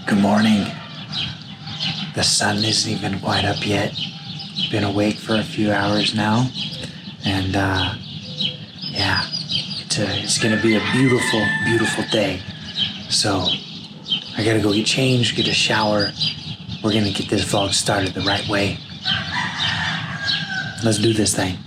Good morning. The sun isn't even quite up yet. Been awake for a few hours now. And yeah, it's gonna be a beautiful, beautiful day. So I gotta go get changed, get a shower. We're gonna get this vlog started the right way. Let's do this thing.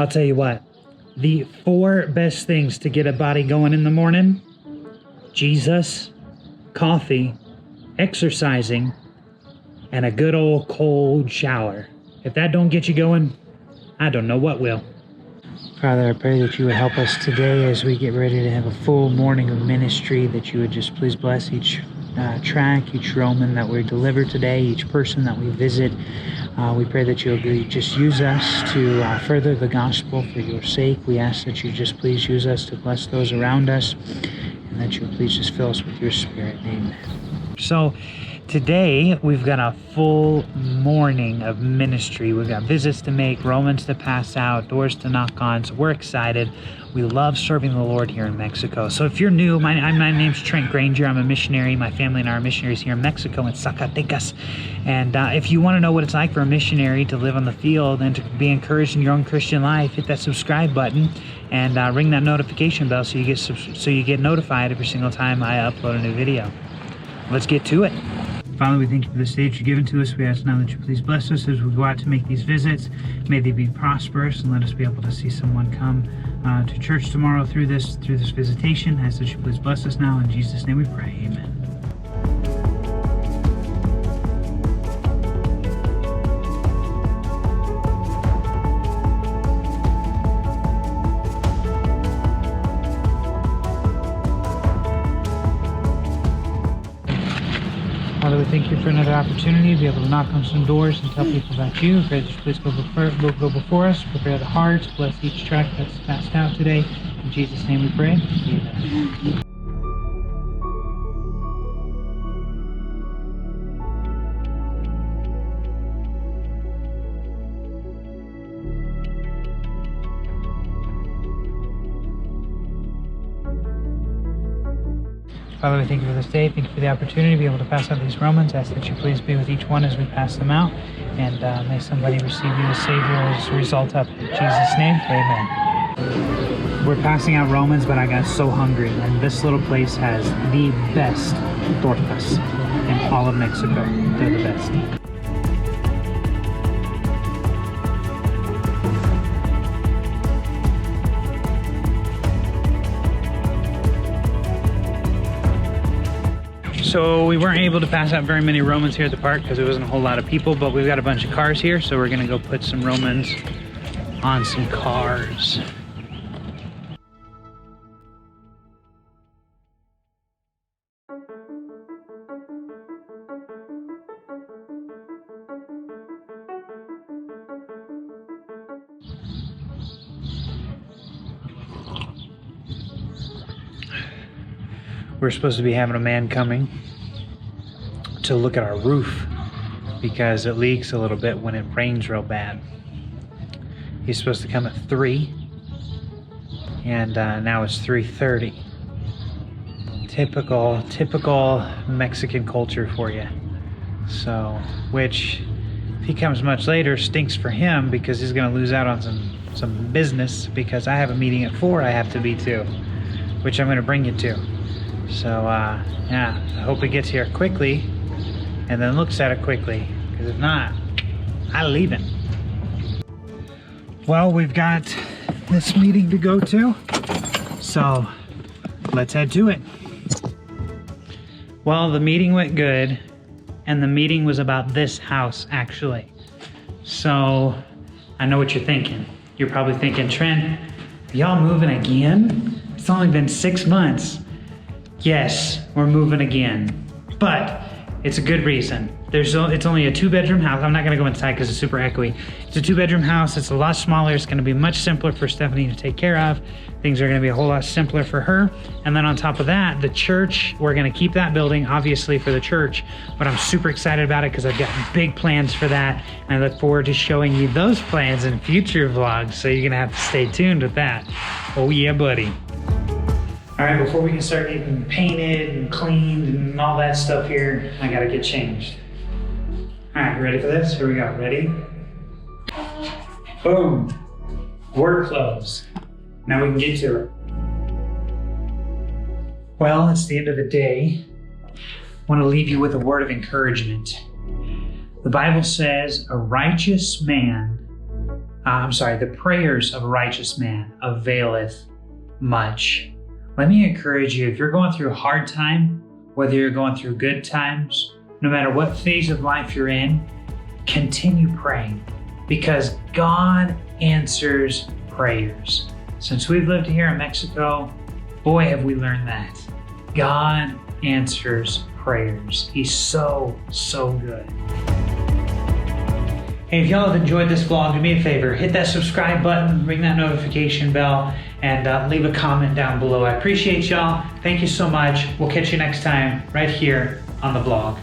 I'll tell you what, the 4 best things to get a body going in the morning: Jesus, coffee, exercising, and a good old cold shower. If that don't get you going, I don't know what will. Father, I pray that you would help us today as we get ready to have a full morning of ministry, that you would just please bless each track, each Roman that we deliver today, each person that we visit. We pray that you'll just use us to further the gospel for your sake. We ask that you just please use us to bless those around us, and that you'll please just fill us with your spirit. Amen. So today we've got a full morning of ministry. We've got visits to make, Romans to pass out, doors to knock on. So we're excited. We love serving the Lord here in Mexico. So if you're new, my name's Trent Granger. I'm a missionary. My family and I are missionaries here in Mexico, in Zacatecas. And if you want to know what it's like for a missionary to live on the field and to be encouraged in your own Christian life, hit that subscribe button and ring that notification bell so you get notified every single time I upload a new video. Let's get to it. Father, we thank you for the stage you've given to us. We ask now that you please bless us as we go out to make these visits. May they be prosperous, and let us be able to see someone come to church tomorrow through this visitation. I ask that you please bless us now. In Jesus' name we pray. Amen. Father, we thank you for another opportunity to be able to knock on some doors and tell people about you. Pray that you please go before us, prepare the hearts, bless each track that's passed out today. In Jesus' name we pray. Amen. Father, we thank you for this day. Thank you for the opportunity to be able to pass out these Romans. I ask that you please be with each one as we pass them out. And may somebody receive you as Savior as a result of it. In Jesus' name, amen. We're passing out Romans, but I got so hungry. And this little place has the best tortas in all of Mexico. They're the best. So we weren't able to pass out very many Romans here at the park because there wasn't a whole lot of people, but we've got a bunch of cars here, so we're gonna go put some Romans on some cars. We're supposed to be having a man coming to look at our roof because it leaks a little bit when it rains real bad. He's supposed to come at 3, and now it's 3:30. Typical Mexican culture for you. So, which, if he comes much later, stinks for him because he's gonna lose out on some business because I have a meeting at 4 I have to be to, which I'm gonna bring you to. So, yeah, I hope it gets here quickly and then looks at it quickly, because if not, I'm leaving. Well, we've got this meeting to go to, so let's head to it. Well, the meeting went good, and the meeting was about this house, actually. So, I know what you're thinking. You're probably thinking, Trent, y'all moving again? It's only been 6 months. Yes, we're moving again, but it's a good reason. It's only a 2-bedroom house. I'm not gonna go inside because it's super echoey. It's a 2-bedroom house. It's a lot smaller. It's gonna be much simpler for Stephanie to take care of. Things are gonna be a whole lot simpler for her. And then on top of that, the church, we're gonna keep that building, obviously, for the church, but I'm super excited about it because I've got big plans for that. And I look forward to showing you those plans in future vlogs. So you're gonna have to stay tuned with that. Oh yeah, buddy. All right, before we can start getting painted and cleaned and all that stuff here, I gotta get changed. All right, you ready for this? Here we go, ready? Boom, work clothes. Now we can get to it. Well, it's the end of the day. I want to leave you with a word of encouragement. The Bible says the prayers of a righteous man availeth much. Let me encourage you, if you're going through a hard time, whether you're going through good times, no matter what phase of life you're in, continue praying because God answers prayers. Since we've lived here in Mexico, boy, have we learned that. God answers prayers. He's so, so good. Hey, if y'all have enjoyed this vlog, do me a favor, hit that subscribe button, ring that notification bell, and leave a comment down below. I appreciate y'all. Thank you so much. We'll catch you next time right here on the vlog.